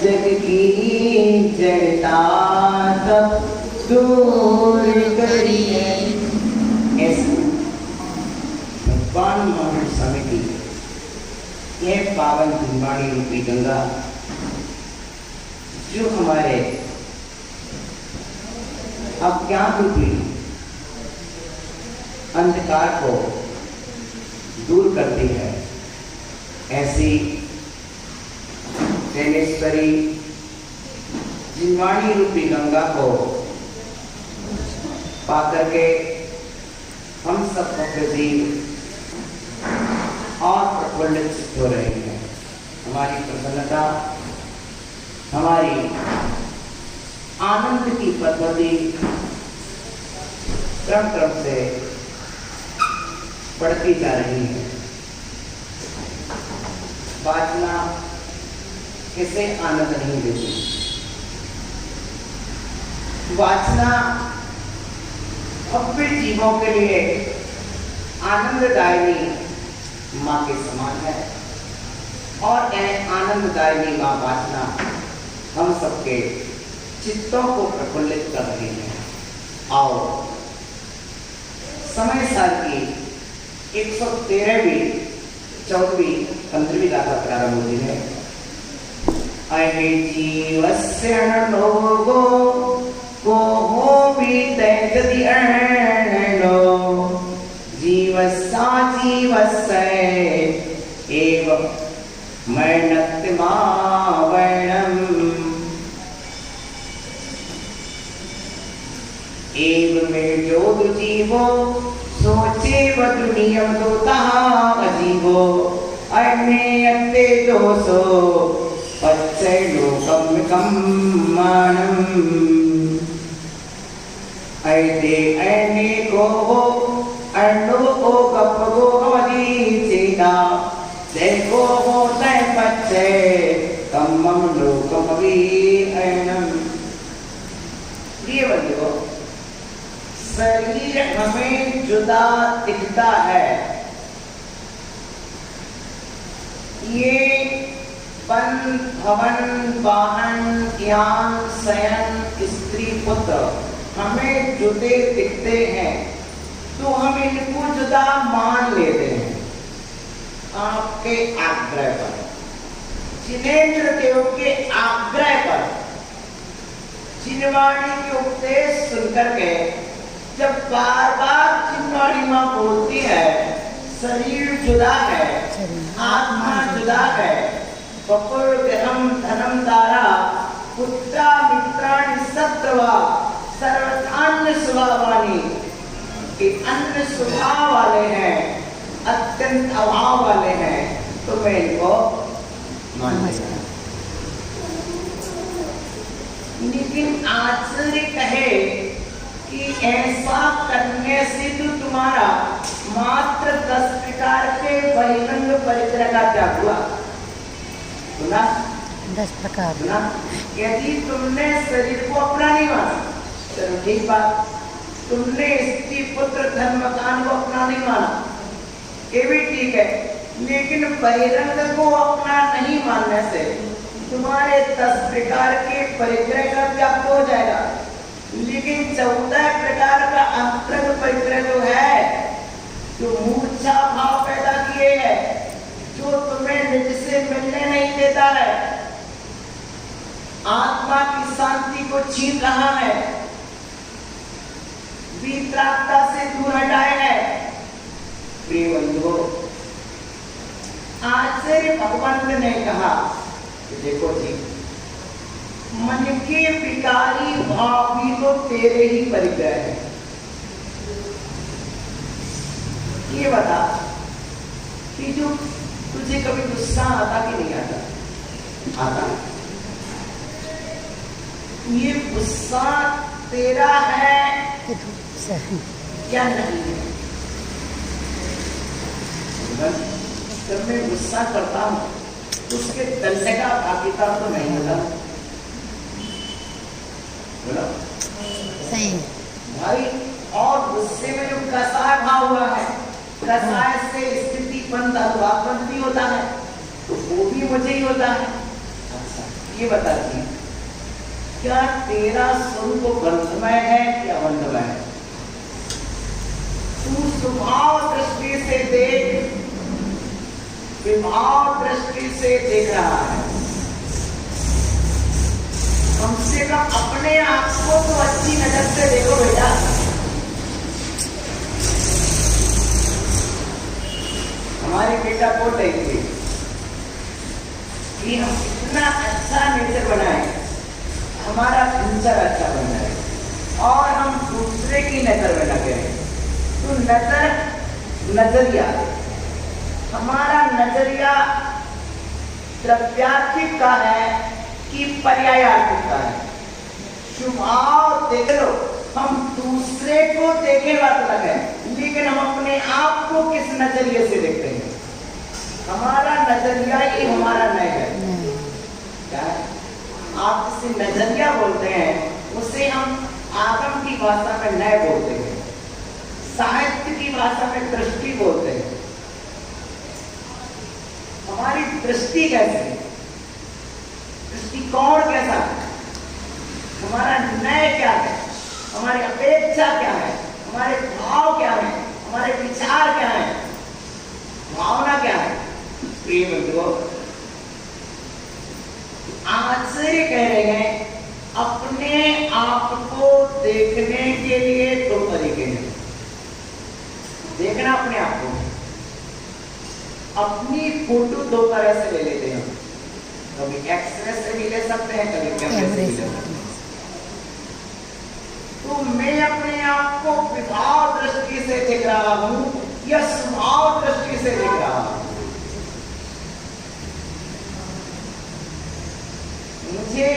जग की जड़ता तब दूर करिए। ऐसे भगवान महावीर स्वामी की यह पावन धुनवाणी रूपी गंगा जो हमारे अज्ञान रूपी अंधकार को दूर करती है, ऐसी ज्ञानेश्वरी जिनवाणी रूपी गंगा को पाकर के हम सब भक्त जीव और प्रफुल्लित हो रहे हैं। हमारी प्रसन्नता, हमारी आनंद की पद्धति क्रम क्रम से बढ़ती जा रही है। वासना किसे आनंद नहीं देती। वासना भव्य जीवों के लिए आनंददायिनी माँ के समान है और यह आनंददायिनी माँ वासना हम सबके चित्तों को प्रफुल्लित कर रही है। आओ समय साल की 113वीं 14वीं 15वीं गाथा प्रारंभ होती है। अहे जीवस्य नोगो को हो भी तैजति अर्णो जीवसा जीवस्य एव मरणत्मा वर्णम एव में जो जीवो सोचे वदुनियम दोता अजीवो अन्य अन्ते दोसो पच्चय लोकम कम्मानम ऐते ऐने को अन्नो को कप को अवधीचेना देखो हो तय पच्चय कम्मम लोकम अवीअनम। ये बंधुओं, शरीर हमें जुदा दिखता है। ये पन भवन वाहन ज्ञान शयन स्त्री पुत्र हमें जुदे दिखते हैं तो हम इनको जुदा मान लेते हैं आपके आग्रह पर, जिनेंद्र देव के आग्रह पर। जिनवाणी के उपदेश सुनकर के जब बार बार जिनवाणी माँ बोलती है शरीर जुदा है, आत्मा जुदा है, बपुर ग्रहम धनम दारा पुत्रा मित्राणि सत्रवा सर्वधान्य स्वभावानी के अन्य स्वभाव वाले हैं, अत्यंत अभाव वाले हैं, तो मैं इनको मान। लेकिन आचार्य कहे कि ऐसा करने से तो तुम्हारा मात्र 10 प्रकार के बहिरंग परिग्रह का त्याग हुआ। सुना? 10 प्रकार। सुना? यदि तुमने शरीर को अपना नहीं माना, चलो ठीक बात, तुमने स्त्री पुत्र धन मकान को अपना नहीं माना, ये भी ठीक है, लेकिन बहिरंग को अपना नहीं मानने से तुम्हारे 10 प्रकार के परिग्रह का त्याग हो जाएगा। लेकिन 14 प्रकार का अंतरंग परिग्रह जो है, जो मूर्छा भाव पैदा किए है, जो तुम्हें निज से मिलने नहीं देता है, आत्मा की शांति को छीन रहा है, वितरागता से दूर हटाए है। प्रिय बंधुओं, आचार्य भगवंत ने कहा कि देखो जी, मन के विकारी भाव भी तो तेरे ही परिग्रह है। ये बता कि जो तुझे कभी गुस्सा आता कि नहीं आता? आता। ये गुस्सा तेरा है क्या नहीं है? जब मैं गुस्सा करता हूँ उसके दंड का भागीदार तो नहीं होता। बोलो सही भाई। और गुस्से में जो कसाय भाव हुआ है, कसाय से स्थिति बनती होता है, तो वो भी मुझे ही होता है। अच्छा, ये बताती है क्या तेरा स्वरूप बंधमय है क्या बंधमय है? तू स्वभाव दृष्टि से देख, विभाव दृष्टि से देख रहा है। कम से कम अपने आप को तो अच्छी नजर से देखो बेटा। हमारी बेटा बोल रही थी कि हम इतना अच्छा नेचर बनाए, हमारा फ्यूचर अच्छा बन जाए और हम दूसरे की नजर में लगे हैं। तो नजरिया, हमारा नजरिया द्रव्यार्थिक का है कि पर्यायार्थिक का है? स्वभाव देख लो, हम दूसरे को देखे बात अलग है, लेकिन हम अपने आप को किस नजरिए से देखते हैं? हमारा नजरिया ही हमारा नय है। क्या है? आप जिसे नजरिया बोलते हैं उसे हम आगम की भाषा में नय बोलते हैं, साहित्य की भाषा में दृष्टि बोलते हैं। हमारी दृष्टि कैसी है? दृष्टिकोण कैसा है? हमारा नय क्या है? हमारी अपेक्षा क्या है? हमारे भाव क्या है? हमारे विचार क्या है? भावना क्या है? प्रिय मित्रों, आचार्य कह रहे हैं अपने आप को देखने के लिए दो तरीके हैं। देखना अपने आप को, अपनी फोटो दो तरह से ले लेते हैं। कभी एक्सरे से भी ले सकते हैं, कभी कैमरे से भी ले सकते हैं। तो मैं अपने आप को विभाव दृष्टि से देख रहा हूं या स्वभाव दृष्टि से देख रहा हूं? मुझे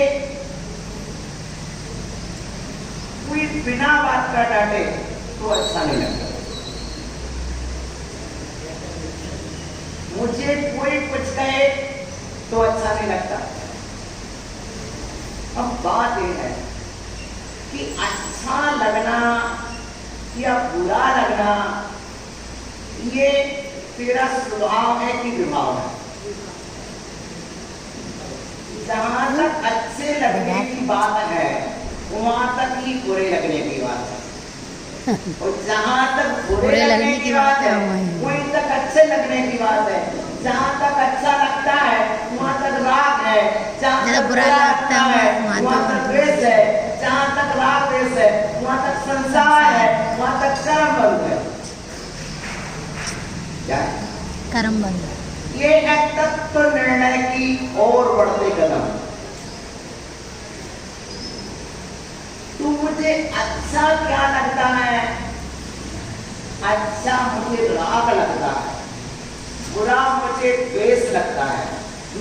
कोई बिना बात का डांटे तो अच्छा नहीं लगता, मुझे कोई कुछ कहे तो अच्छा नहीं लगता। अब बात यह है कि अच्छा लगना या बुरा लगना ये तेरा स्वभाव है कि विभाव है? जहां तक अच्छे लगने की बात है वहां तक ही बुरे लगने की बात है, और जहां तक बुरे लगने की बात है वहीं तक अच्छे लगने की बात है। जहां तक अच्छा लगता है वहां तक राग है, जहां तक बुरा लगता है वहां तक द्वेष है, जहां तक राग द्वेष है वहां तक संसार है, वहां तक कर्म बंध है। क्या है? कर्म बंध। ये है तत्व निर्णय की ओर बढ़ते कदम। तो मुझे अच्छा क्या लगता है? अच्छा मुझे राग लगता है, बुरा मुझे द्वेष लगता है।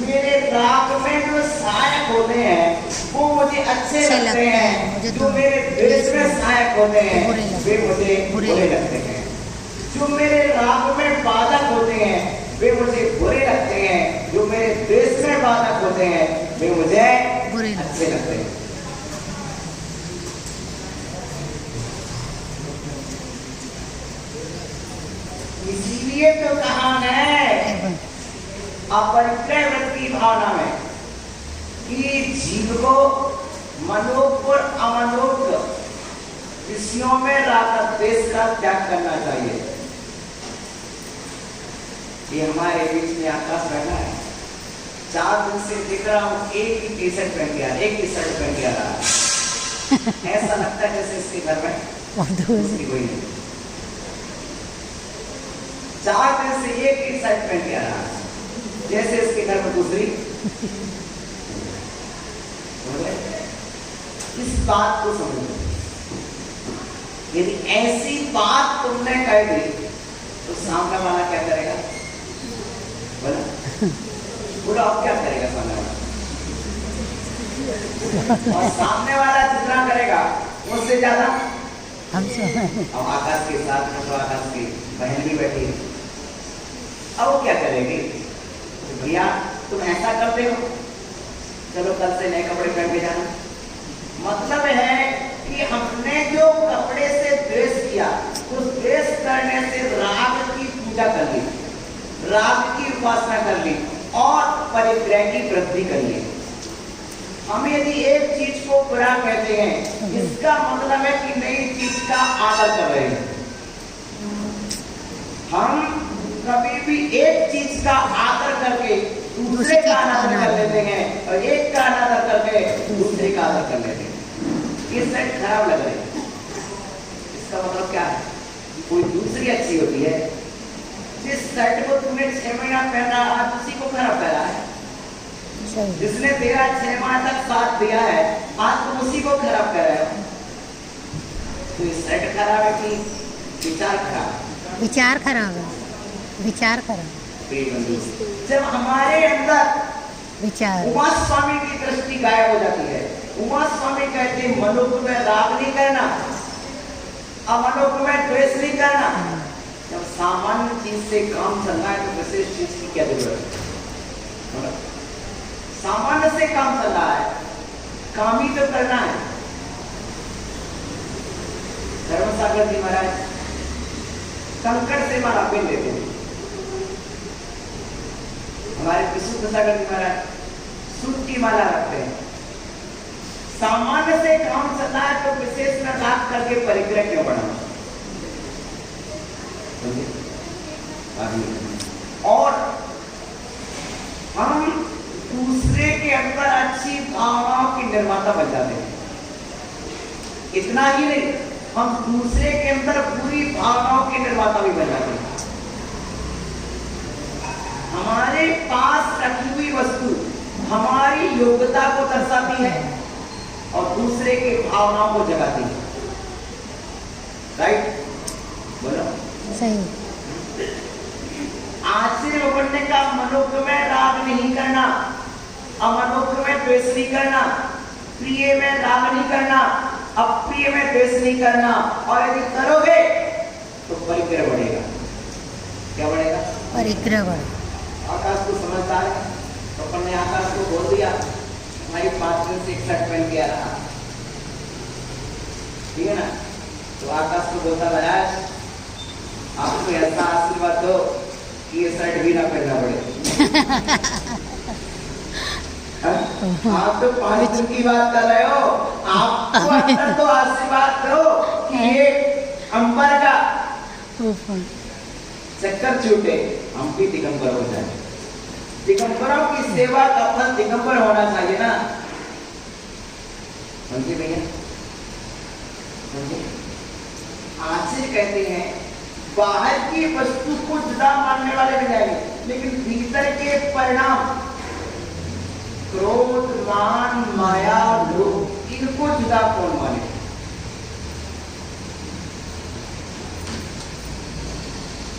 मेरे राग में जो सहायक होते हैं वो मुझे अच्छे लगते हैं, जो मेरे द्वेष में सहायक होते हैं वे मुझे बुरे लगते हैं। जो मेरे राग में बाधक होते हैं वे मुझे बुरे लगते हैं, जो मेरे द्वेष में बाधक होते हैं वे मुझे अच्छे लगते हैं। इसीलिए तो कहा है अपरिग्रह वृत्ति भावना में कि जीव को मनोज्ञ और अमनोज्ञ विषयों में राग द्वेष का त्याग करना चाहिए। ये हमारे बीच में आकाश बैठा है, 4 दिन से दिख रहा हूँ एक ही टी शर्ट पहन गया, एक ही शर्ट पहन गया रहा। ऐसा लगता है जैसे इसके घर में दूसरी कोई नहीं। 4 दिन से एक ही शर्ट पहन गया रहा, जैसे इसके घर में दूसरी। इस बात को समझो, यदि ऐसी बात तुमने कह दी तो सामने वाला क्या करेगा? बोला बोला अब क्या करेगा सामने वाला? और सामने वाला जितना करेगा उससे ज्यादा अब आकाश के साथ में तो आकाश की बहन भी बैठी है, अब वो क्या करेगी? भैया तुम ऐसा करते हो, चलो कल से नए कपड़े पहन के जाना। मतलब है कि हमने जो कपड़े से द्वेष किया, उस द्वेष करने से राग की पूजा कर ली, राग की उपासना कर ली और परिग्रह की वृद्धि कर ली। हम यदि एक चीज को बुरा कहते हैं, इसका मतलब है कि नई चीज का आदर कर रहे हैं। हम कभी भी एक चीज का आदर करके दूसरे का अनादर कर लेते हैं और एक का अनादर करके दूसरे का आदर कर लेते हैं। ये सेट खराब लग रही है। इसका मतलब क्या है? कोई दूसरी अच्छी होती है। जिस शर्ट को तुमने 6 महीना पहना, आज उसी को खराब पहना है। जिसने तेरा 6 माह तक साथ दिया है, आज तुम उसी को खराब कर रहे हो। तो ये शर्ट खराब है कि विचार खराब है? विचार खराब है, विचार खराब। जब हमारे अंदर विचार उमा स्वामी की दृष्टि गायब हो जाती है। उमा स्वामी कहते हैं मनुष्य में राग नहीं करना, अमनुष्य में द्वेष नहीं करना। जब सामान्य चीज से काम चल रहा है तो विशेष चीज की क्या जरूरत है? सामान्य से काम चल रहा है, काम ही तो करना है। धर्मसागर जी महाराज कंकड़ से माला पहन लेते हैं। हमारे विशुद्ध सागर जी महाराज सूत की माला रखते हैं। सामान्य से काम चल रहा है तो विशेष में राग करके परिग्रह क्यों बढ़ाना? और हम दूसरे के अंदर अच्छी भावनाओं की निर्माता बन जाते हैं। इतना ही नहीं, हम दूसरे के अंदर बुरी भावनाओं के निर्माता भी बन जाते हैं। हमारे पास रखी हुई वस्तु हमारी योग्यता को दर्शाती है और दूसरे के भावनाओं को जगाती है। राइट? बोलो सही। आश्चर्य उपन्ने का मनुष्य में राग नहीं करना, अमनुष्य में द्वेष नहीं करना, प्रिय में राग नहीं करना, अप्रिय में द्वेष नहीं करना। और यदि करोगे तो परिग्रह बढ़ेगा। क्या बढ़ेगा? परिग्रह बढ़ेगा। आकाश को समझदार है तो अपन ने आकाश को बोल दिया भाई 5 दिन से एक शर्ट पहन के आ रहा, ठीक है ना? तो आकाश को बोलता महाराज आपको ऐसा आशीर्वाद दो कि ये शर्ट भी ना पहनना पड़े। आप तो 5 दिन की बात कर रहे हो, आपको अंदर तो आशीर्वाद दो कि ये अंबर का चक्कर छूटे, हम भी दिगंबर हो जाए। दिगंबरों की सेवा का फल दिगंबर होना चाहिए ना? समझे भैया? समझे? आचार्य कहते हैं बाहर की वस्तु को जुदा मानने वाले भी जाएंगे, लेकिन भीतर के परिणाम क्रोध, मान, माया, लोभ, इनको जुदा कौन माने?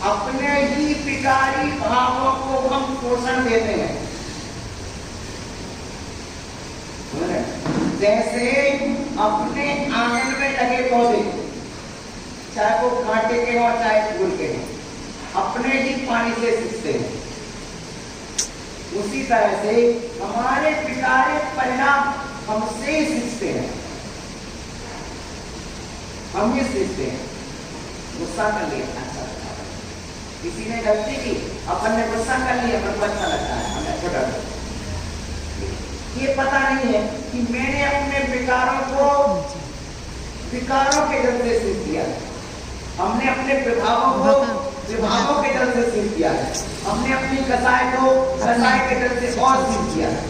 अपने ही विकारी भावों को हम पोषण देते हैं। जैसे अपने आंगन में लगे पौधे, चाहे वो कांटे के हो चाहे फूल के हो, अपने ही पानी से सींचते हैं। उसी तरह से हमारे विकारी परिणाम हमसे ही सींचते हैं, हम ही सींचते हैं। गुस्सा कर लिया, अच्छा लगता है। किसी ने गलती की, अपन ने गुस्सा कर लिया, अपन को अच्छा लगता है, हमें छोटा लगता है। ये पता नहीं है कि मैंने अपने विकारों के जल से सींच दिया है। हमने अपने विभावों को विभावों के जल से सींच दिया है। हमने अपनी कसाय को कसाय के जल से और सींच दिया है।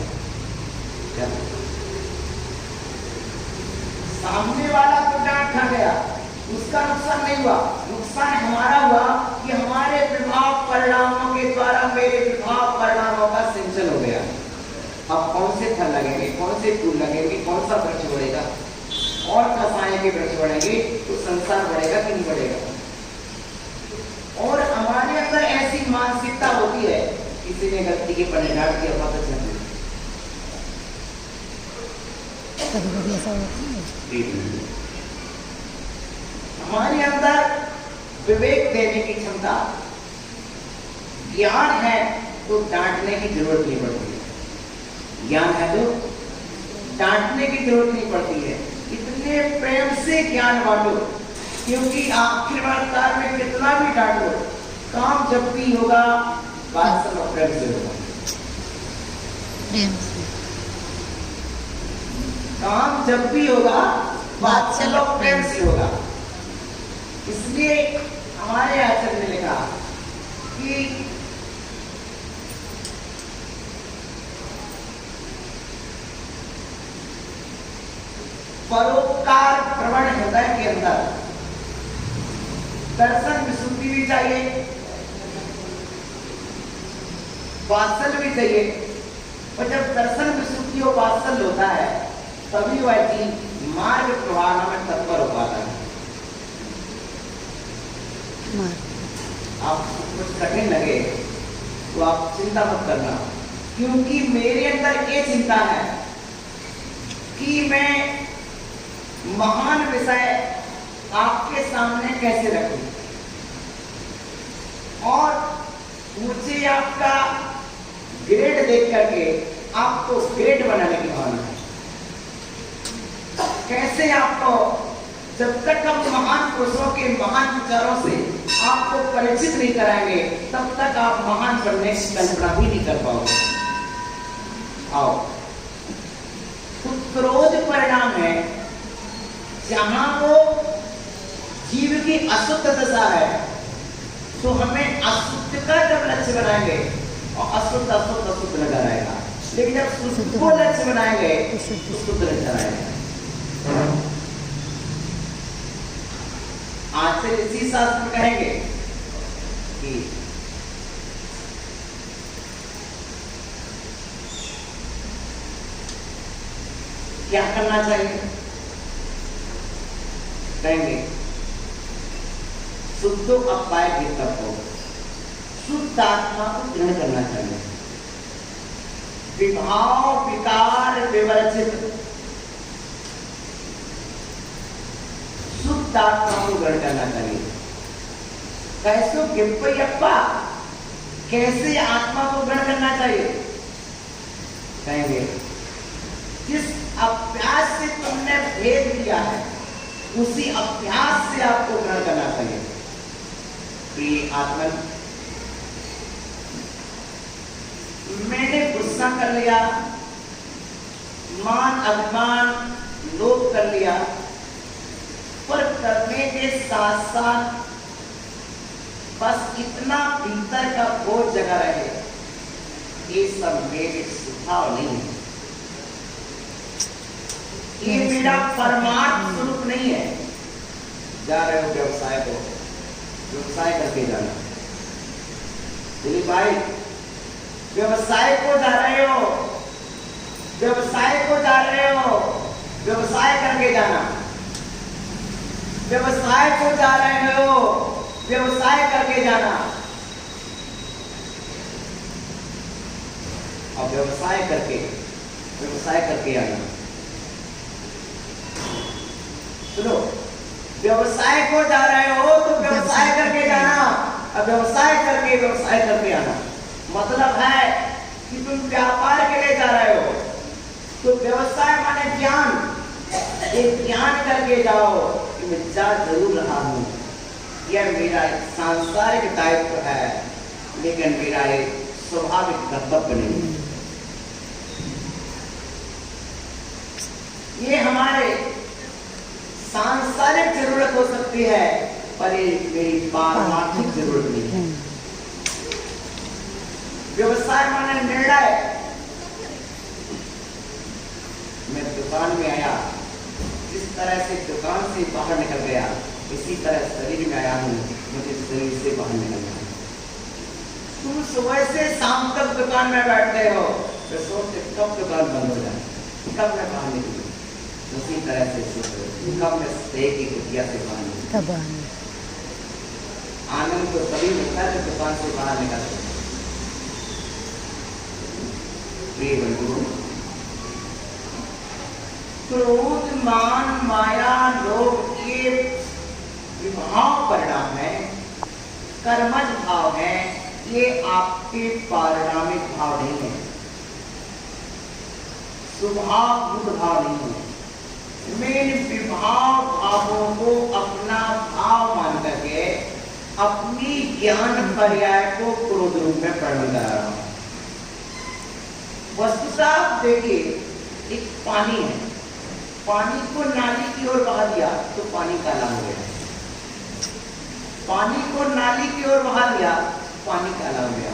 सामने वाला तो डांट खा गया, उसका नुकसान नहीं हुआ, नुकसान हमारा हुआ कि हमारे विभाव परिणामों के द्वारा मेरे विभाव परिणामों का सिंचन हो गया। अब कौन से फल लगेंगे, कौन से फूल लगेंगे, कौन सा वृक्ष बढ़ेगा, और कसाय के वृक्ष बढ़ेंगे तो संसार बढ़ेगा कि नहीं बढ़ेगा? और हमारे अंदर ऐसी मानसिकता होती है, किसी ने गलती के पन्ने डांट दिया, पता चल कभी ऐसा होता है। हमारे अंदर विवेक देने की क्षमता, ज्ञान है तो डांटने की जरूरत नहीं पड़ती है। ज्ञान है तो डांटने की जरूरत नहीं पड़ती है। इतने प्रेम से ज्ञान बांटो, क्योंकि आखिरकार में कितना भी डांटो, काम जब भी होगा बात सब प्रेम से होगा। काम जब भी होगा वात्सल्य वात्सल्य प्रेम से होगा। इसलिए हमारे आचार्य ने लिखा कि परोपकार प्रवण हृदय के अंदर दर्शन विशुद्धि भी चाहिए, वात्सल्य भी चाहिए। और जब दर्शन विशुद्धि और वात्सल्य होता है तभी वह जीव मार्ग प्रवाह में तत्पर हो पाता है। आपको कुछ कठिन लगे तो आप चिंता मत करना, क्योंकि मेरे अंदर ये चिंता है कि मैं महान विषय आपके सामने कैसे रखूं, और मुझे आपका ग्रेड देख करके आपको ग्रेड बनाने की भावना है। कैसे आपको, जब तक हम महान पुरुषों के महान विचारों से आपको परिचित नहीं कराएंगे तब तक आप महान बनने की कल्पना भी नहीं कर पाओगे। आओ, तो क्रोध परिणाम है जहां वो जीव की अशुद्ध दशा है, तो हमें अशुद्ध का जब लक्ष्य बनाएंगे और अशुद्ध अशुद्ध अशुद्ध नजर आएगा, लेकिन जब शुद्ध को लक्ष्य बनाएंगे तो शुद्ध नजर आएगा। आज से इसी शास्त्र में कहेंगे कि क्या करना चाहिए, कहेंगे शुद्ध अपाय भीतर हो, शुद्ध आत्मा को ग्रहण करना चाहिए, विभाव विकार विवर्जित शुद्ध आत्मा को ग्रहण करना चाहिए। कैसो गिप्पयप्पा, कैसे आत्मा को ग्रहण करना चाहिए, कहेंगे जिस अभ्यास से तुमने भेद लिया है उसी अभ्यास से आपको ग्रहण करना चाहिए। प्रिय आत्मन, मैंने गुस्सा कर लिया, मान अभिमान लोभ कर लिया, पर करने के साथ साथ बस इतना भीतर का बोझ जगा रहे, ये सब मेरे स्वभाव नहीं है, ये मेरा परमार्थ स्वरूप नहीं है। जा रहे हो व्यवसाय को, व्यवसाय करके जाना। दिलीप भाई, व्यवसाय को जा रहे हो, व्यवसाय को जा रहे हो, व्यवसाय करके जाना। व्यवसाय को जा रहे हो, व्यवसाय करके जाना। और व्यवसाय करके आना। सुनो, व्यवसाय को जा रहे हो तो व्यवसाय करके जाना, और व्यवसाय करके आना। मतलब है कि तुम व्यापार के लिए जा रहे हो तो व्यवसाय माने ज्ञान, एक ज्ञान करके जाओ कि मैं जा जरूर रहा हूं, यह मेरा एक सांसारिक दायित्व है, लेकिन मेरा एक स्वाभाविक कर्तव्य नहीं। ये हमारे सांसारिक जरूरत हो सकती है, पर ये मेरी पारमार्थिक जरूरत नहीं है। व्यवसाय माने निर्णय। मैं दुकान में आया, जिस तरह से दुकान से बाहर निकल गया, इसी तरह शरीर में आया हूँ, मुझे शरीर से बाहर निकलना है। तुम सुबह से शाम तक दुकान में बैठते हो, तो सोचते कब दुकान बंद हो जाए, कब मैं बाहर निकलूं। उसी तरह से सोचो कब मैं स्नेह की कुटिया से बाहर निकलूं। आनंद तो तभी मिलता है जब दुकान से बाहर निकलते। प्रिय बंधु, क्रोध मान माया लोभ ये विभाव परिणाम है, कर्मज भाव है, ये आपके पारिणामिक भाव नहीं है, स्वभाव बुद्ध भाव नहीं है। मैं विभाव भावों को अपना भाव मान करके अपनी ज्ञान पर्याय को क्रोध रूप में परिणत करा रहा हूं। वस्तुतः देखिए, एक पानी है, पानी को नाली की ओर बहा दिया तो पानी काला हो गया। पानी को नाली की ओर बहा दिया, पानी काला हो गया।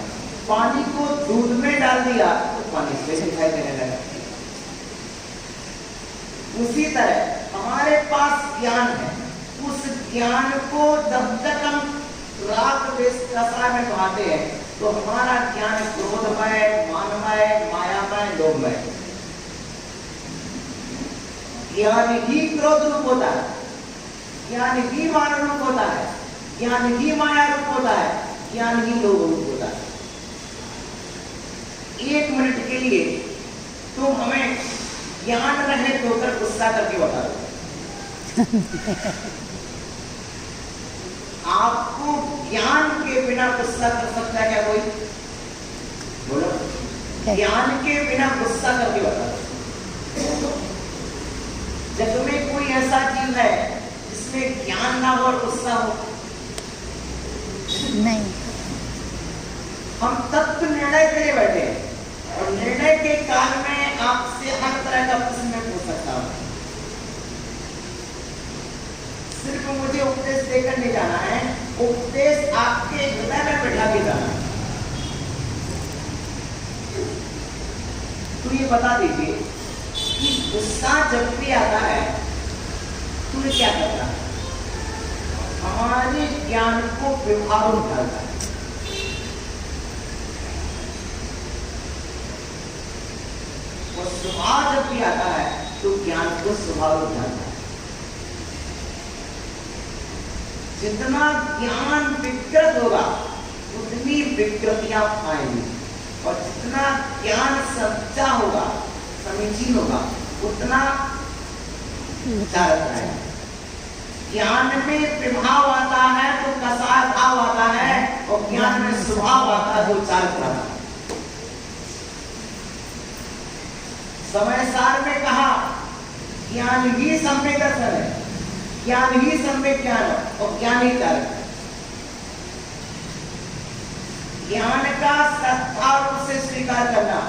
पानी को दूध में डाल दिया तो पानी से दिखाई देने लगा। उसी तरह हमारे पास ज्ञान है, उस ज्ञान को जब तक हम राग द्वेष कसाय में बहाते हैं तो हमारा ज्ञान क्रोधमय, मानमय, मायामय, लोभमय। ज्ञान ही क्रोध रूप होता है, ज्ञान ही मान रूप होता है, ज्ञान ही माया रूप होता है, ज्ञान ही लोभ रूप होता है। 1 मिनट के लिए तुम हमें ज्ञान रहित होकर गुस्सा करके बता दो। आपको ज्ञान के बिना गुस्सा कर सकता है क्या कोई? बोलो, ज्ञान के बिना गुस्सा करके बता दो। जग में कोई ऐसा जीव है जिसमें ज्ञान ना हो और गुस्सा हो? नहीं। हम तत्व निर्णय के लिए बैठे हैं और निर्णय के काल में आपसे हर तरह का प्रश्न मैं पूछ सकता हूं। सिर्फ मुझे उपदेश देकर नहीं जाना है, उपदेश आपके हृदय में बैठा के जाना है। तो ये बता दीजिए कि गुस्सा जब भी आता है तो ये क्या करता है? हमारे ज्ञान को व्यवहार में डालता है। और स्वभाव जब भी आता है तो ज्ञान को स्वभाव में डालता है। जितना ज्ञान विकृत होगा उतनी विकृतियां आएंगी, और जितना ज्ञान सच्चा होगा, समीचीन होगा, उतना चारक आएगा। ज्ञान में विभाव आता है तो कसाय भाव आता है, और ज्ञान में स्वभाव आता है तो चारक आता है। समय सार में कहा ज्ञान ही सम्यक दर्शन है, ज्ञान ही सम्यक ज्ञान है, और ज्ञान ही चारक है। ज्ञान का सत्ता रूप से स्वीकार करना,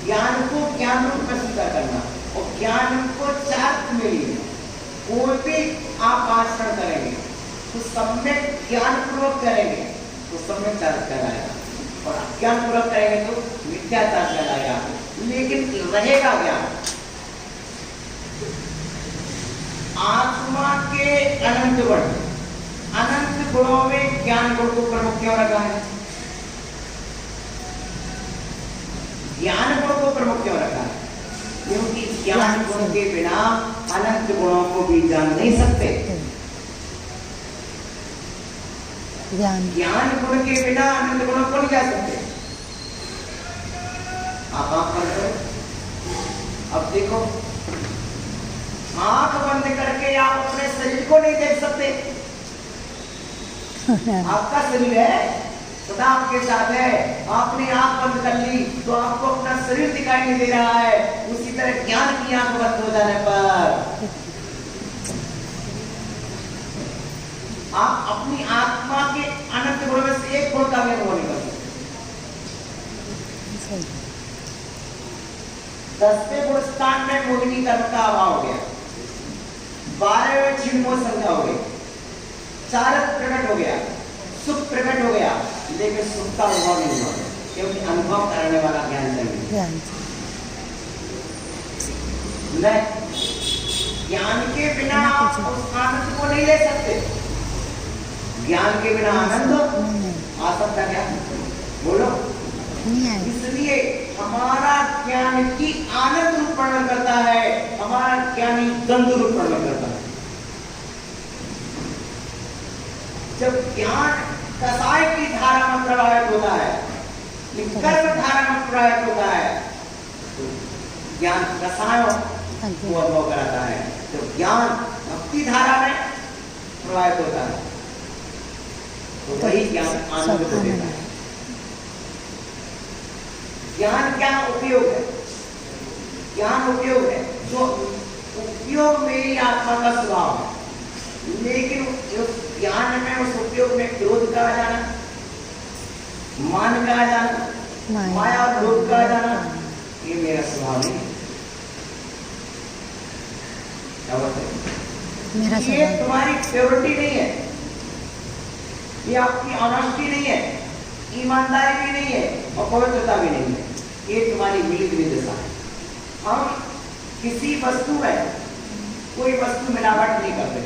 ज्ञान को ज्ञान रूप में स्वीकार करना, और ज्ञान को चार्थ में लिए कोई भी आप आचरण करेंगे तो सम्यक ज्ञान पूर्वक करेंगे तो सम्यक चार्थ कहलाएगा, और अज्ञान पूर्वक करेंगे तो मिथ्याचार कहलाएगा। लेकिन रहेगा ज्ञान। आत्मा के अनंत गुण, अनंत गुणों में ज्ञान गुण को प्रमुख क्यों रखा है? ज्ञान गुण को प्रमुख क्यों रखा है? क्योंकि ज्ञान गुण के बिना अनंत गुणों को भी जान नहीं सकते। ज्ञान गुण के बिना अनंत गुणों को नहीं जा सकते। आप आंख बंद करो, अब देखो, आंख बंद करके आप अपने शरीर को नहीं देख सकते। आपका शरीर है, सदा आपके साथ है, आपने आंख बंद कर ली तो आपको अपना शरीर दिखाई नहीं दे रहा है। उसी तरह ज्ञान की आंख बंद हो जाने पर आप अपनी आत्मा के अनंत गुण में से एक गुण का भी अनुभव नहीं कर सकते। 10वें गुण स्थान में मोहिनी कर्म का अभाव हो गया, 12वें छिन्मो संख्या हो गई, चारक प्रकट हो गया, सुख प्रकट हो गया, लेकिन सुख का अनुभव नहीं हुआ, क्योंकि अनुभव करने वाला ज्ञान चाहिए। ज्ञान के बिना आप उस आनंद को नहीं ले सकते। ज्ञान के बिना आनंद आ सकता क्या? बोलो। इसलिए हमारा ज्ञान की आनंद रूप वर्णन करता है, हमारा ज्ञान ही गंध रूप वर्णन करता है। जब ज्ञान कसाय की धारा में प्रवाहित होता है, कर्म धारा में प्रवाहित होता है, तो ज्ञान कसायों को अनुभव कराता है। जब ज्ञान भक्ति धारा में प्रवाहित होता है तो वही ज्ञान आनंद को देता है। ज्ञान क्या उपयोग है? ज्ञान उपयोग है, जो उपयोग मेरी आत्मा का स्वभाव है, लेकिन उस ज्ञान में, उस उपयोग में क्रोध का आ जाना, मान का आ जाना, माया और लोभ का आ जाना, ये मेरा स्वभाव नहीं। मेरा ये स्वभाव। तुम्हारी प्योरिटी नहीं है, ये आपकी ऑनेस्टी नहीं है, ईमानदारी भी नहीं है और पवित्रता भी नहीं है। ये तुम्हारी मिली जुली दशा है। हम किसी वस्तु में कोई वस्तु मिलावट नहीं करते,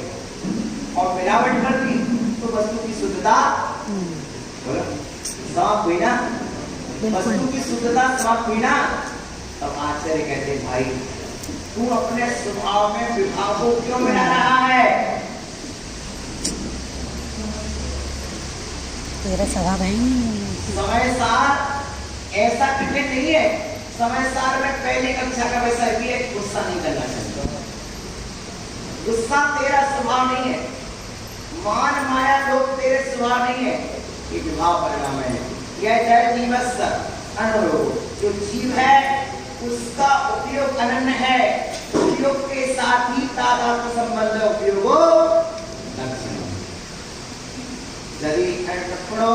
और मिलावट कर दी तो वस्तु की शुद्धता समाप्त हुई ना, वस्तु की शुद्धता समाप्त हुई ना। तब आचार्य कहते भाई तू अपने स्वभाव में विभाग को क्यों मिला रहा है? तेरा स्वभाव है ही नहीं। समय सार ऐसा कठिन नहीं है। समय सार में पहली कक्षा का वैसा भी है, गुस्सा नहीं करना चाहिए। गुस्सा तेरा स्वभाव नहीं है, मान माया लोग तेरे स्वभाव नहीं है, ये विभाव परिणाम है। यह जय जीवस्य अनुरोध, जो जीव है उसका उपयोग अनन्य है, उपयोग के साथ ही तादात्म्य संबंध उपयोगो लक्षण। यदि पढ़ो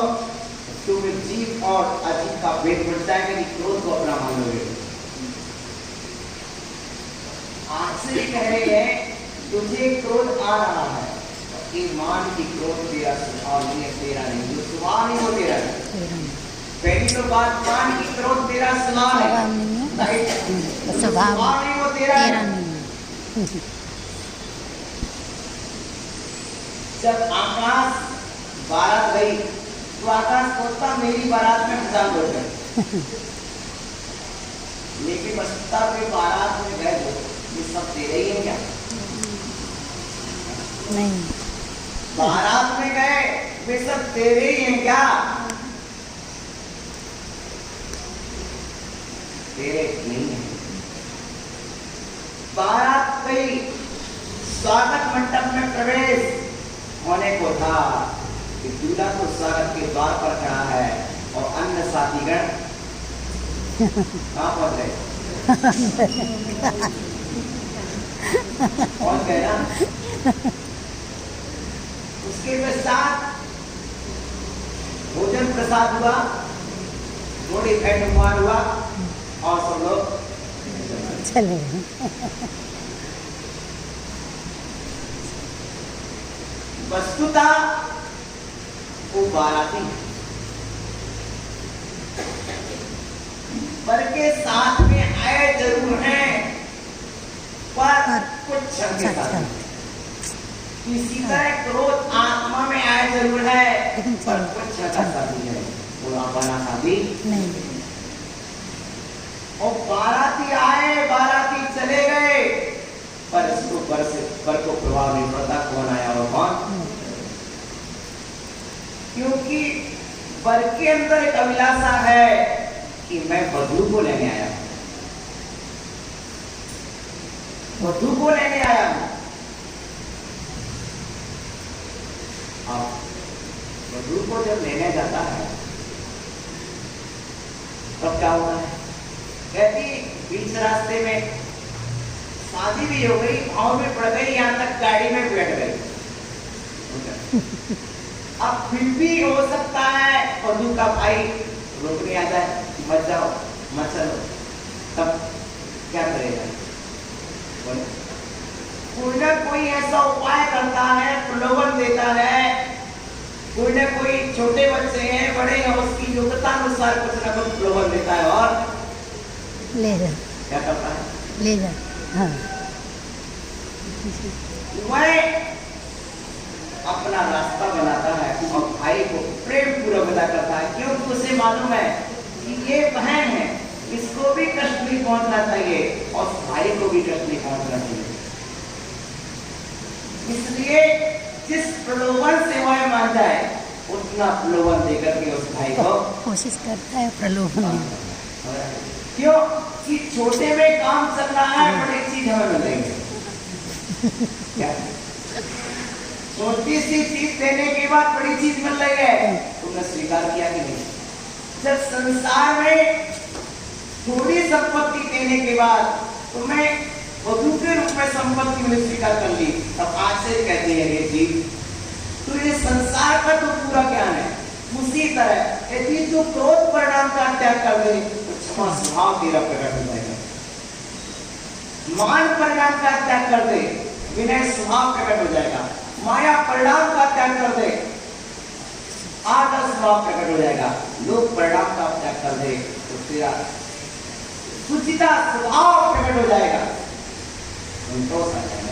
तो जीव और अजीव का भेद बढ़ जाएगा, कि क्रोध को अपना मान लोगे। आश्चर्य कह रहे हैं तुझे क्रोध आ रहा है, ईमान की क्रोध तेरा स्वभाव नहीं है, तेरा नहीं, जो स्वभाव नहीं वो तेरा है। पहली तो बात, मान की क्रोध तेरा स्वभाव है, स्वभाव नहीं वो तेरा नहीं। जब आकाश बारात गई तो आकाश सोचता मेरी बारात में हजार लोग गए, लेकिन बसता पे बारात में गए तो ये सब तेरे ही है क्या? नहीं। बारात में गए वे सब तेरे ही हैं क्या? तेरे नहीं है। बारात गई, स्वागत मंडप में प्रवेश होने को था कि दूल्हा तो स्वागत के द्वार पर खड़ा है और अन्य साथीगण कहाँ पहुंच गए? पहुंच गए ना। उसके पश्चात भोजन प्रसाद हुआ, थोड़ी भेंट हुआ और सब लोग चले। वस्तुतः वो बाराती पर के साथ में आए जरूर हैं, पर कुछ क्षण के साथ। इसी तरह क्रोध आत्मा में आए जरूर है, पर कुछ क्षण का साथी है, वो अपना साथी नहीं। और बाराती आए, बाराती चले गए, पर इसको पर को प्रभाव नहीं पड़ता कौन आया और कौन, क्योंकि वर के अंदर एक अभिलाषा है कि मैं वधू को लेने आया हूं, वधू को लेने आया हूं। अब वधू को जब लेने जाता है तब क्या होता है? कहती बीच रास्ते में शादी भी हो गई, भाव में पड़ गई, यहां तक गाड़ी में बैठ गई। अब फिर भी हो सकता है वधू का भाई रोकने आ जाए, मत जाओ मत चलो, तब क्या करेगा? कोई ना कोई ऐसा उपाय करता है, प्रलोभन देता है। कोई ना कोई, छोटे बच्चे हैं बड़े हैं, उसकी योग्यता अनुसार कुछ ना कुछ प्रलोभन देता है और ले जा। क्या करता है? ले जा। हाँ। वह अपना रास्ता बनाता है और भाई को प्रेम पूर्वक विदा करता है, क्योंकि उसे मालूम है कि ये बहन है, इसको भी कष्ट नहीं पहुंचना चाहिए और भाई को भी कष्ट नहीं पहुंचना चाहिए। इसलिए जिस प्रलोभन से वह मान जाए उतना प्रलोभन देकर के उस भाई को कोशिश करता है प्रलोभन। क्यों कि छोटे में काम चल रहा है, बड़ी चीज हमें मिलेगी। क्या छोटी सी चीज देने के बाद बड़ी चीज मिल रही है, तुमने स्वीकार किया कि नहीं? जब संसार में थोड़ी संपत्ति देने के बाद तुम्हें वधू के रूप में संपत्ति में स्वीकार कर ली, तब आज से कहते हैं ये जी तो ये संसार का तो पूरा ज्ञान है। उसी तरह यदि तू क्रोध परिणाम का त्याग कर दे तो क्षमा स्वभाव तेरा प्रकट हो जाएगा। मान परिणाम का त्याग कर दे, विनय स्वभाव प्रकट हो जाएगा। माया परिणाम का त्याग कर दे, आदर स्वभाव प्रकट हो जाएगा। लोग परिणाम का त्याग कर दे तो तेरा सुचिता स्वभाव प्रकट हो जाएगा, संतोष आ जाएगा।